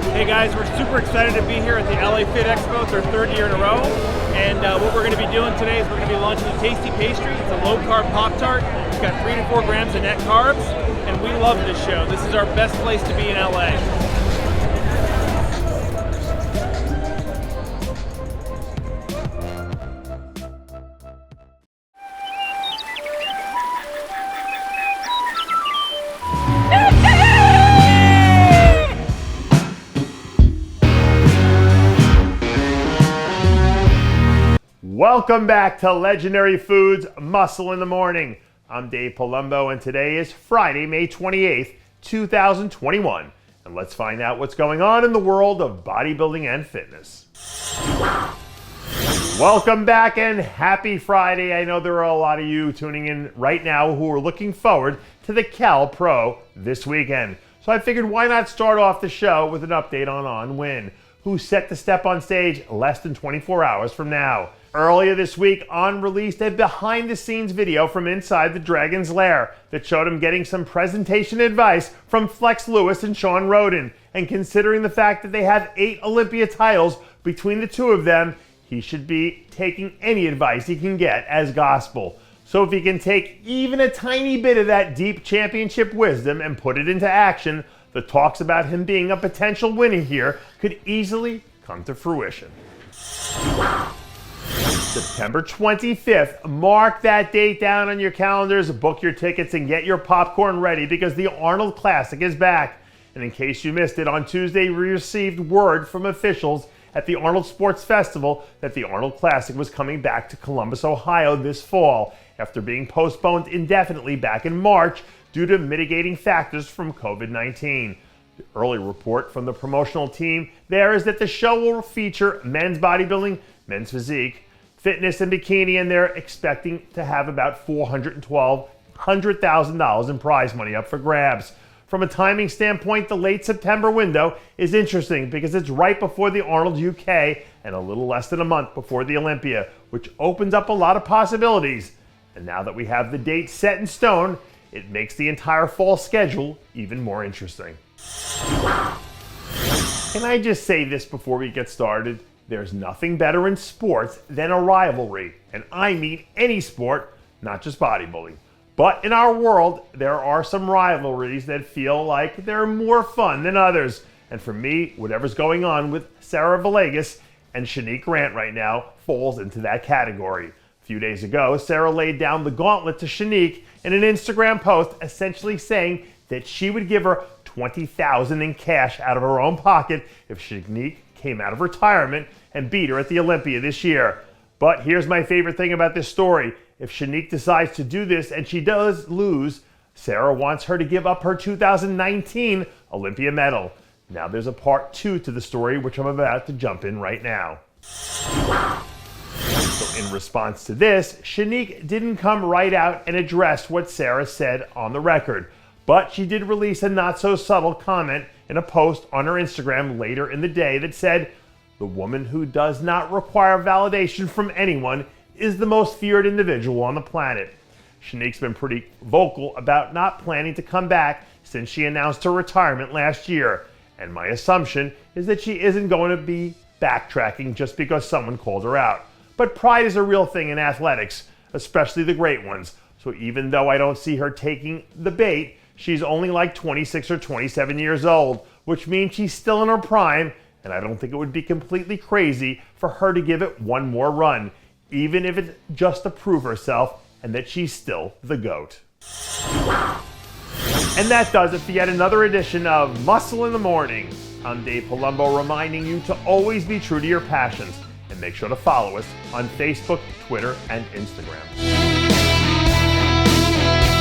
Hey guys, we're super excited to be here at the LA Fit Expo. It's our third year in a row. And what we're going to be doing today is we're going to be launching a tasty pastry. It's a low-carb Pop-Tart. It's got 3 to 4 grams of net carbs. And we love this show. This is our best place to be in LA. Welcome back to Legendary Foods Muscle in the Morning. I'm Dave Palumbo, and today is Friday, May 28th, 2021. And let's find out what's going on in the world of bodybuilding and fitness. Welcome back and happy Friday. I know there are a lot of you tuning in right now who are looking forward to the Cal Pro this weekend. So I figured why not start off the show with an update on Onwin, who's set to step on stage less than 24 hours from now. Earlier this week, On released a behind-the-scenes video from inside the Dragon's Lair that showed him getting some presentation advice from Flex Lewis and Sean Roden. And considering the fact that they have 8 Olympia titles between the two of them, he should be taking any advice he can get as gospel. So if he can take even a tiny bit of that deep championship wisdom and put it into action, the talks about him being a potential winner here could easily come to fruition. September 25th, mark that date down on your calendars, book your tickets, and get your popcorn ready because the Arnold Classic is back. And in case you missed it, on Tuesday we received word from officials at the Arnold Sports Festival that the Arnold Classic was coming back to Columbus, Ohio this fall after being postponed indefinitely back in March due to mitigating factors from COVID-19. The early report from the promotional team there is that the show will feature men's bodybuilding, men's physique, fitness, and bikini, and they're expecting to have about $412,000 in prize money up for grabs. From a timing standpoint, the late September window is interesting because it's right before the Arnold UK and a little less than a month before the Olympia, which opens up a lot of possibilities. And now that we have the date set in stone, it makes the entire fall schedule even more interesting. Can I just say this before we get started? There's nothing better in sports than a rivalry, and I mean any sport, not just bodybuilding. But in our world, there are some rivalries that feel like they're more fun than others. And for me, whatever's going on with Sarah Villegas and Shanique Grant right now falls into that category. A few days ago, Sarah laid down the gauntlet to Shanique in an Instagram post essentially saying that she would give her $20,000 in cash out of her own pocket if Shanique came out of retirement and beat her at the Olympia this year. But here's my favorite thing about this story. If Shanique decides to do this and she does lose, Sarah wants her to give up her 2019 Olympia medal. Now there's a part 2 to the story, which I'm about to jump in right now. So in response to this, Shanique didn't come right out and address what Sarah said on the record, but she did release a not-so-subtle comment in a post on her Instagram later in the day that said, "The woman who does not require validation from anyone is the most feared individual on the planet." Shanique's been pretty vocal about not planning to come back since she announced her retirement last year. And my assumption is that she isn't going to be backtracking just because someone called her out. But pride is a real thing in athletics, especially the great ones. So even though I don't see her taking the bait, she's only like 26 or 27 years old, which means she's still in her prime, and I don't think it would be completely crazy for her to give it one more run, even if it's just to prove herself and that she's still the GOAT. And that does it for yet another edition of Muscle in the Morning. I'm Dave Palumbo, reminding you to always be true to your passions, and make sure to follow us on Facebook, Twitter, and Instagram.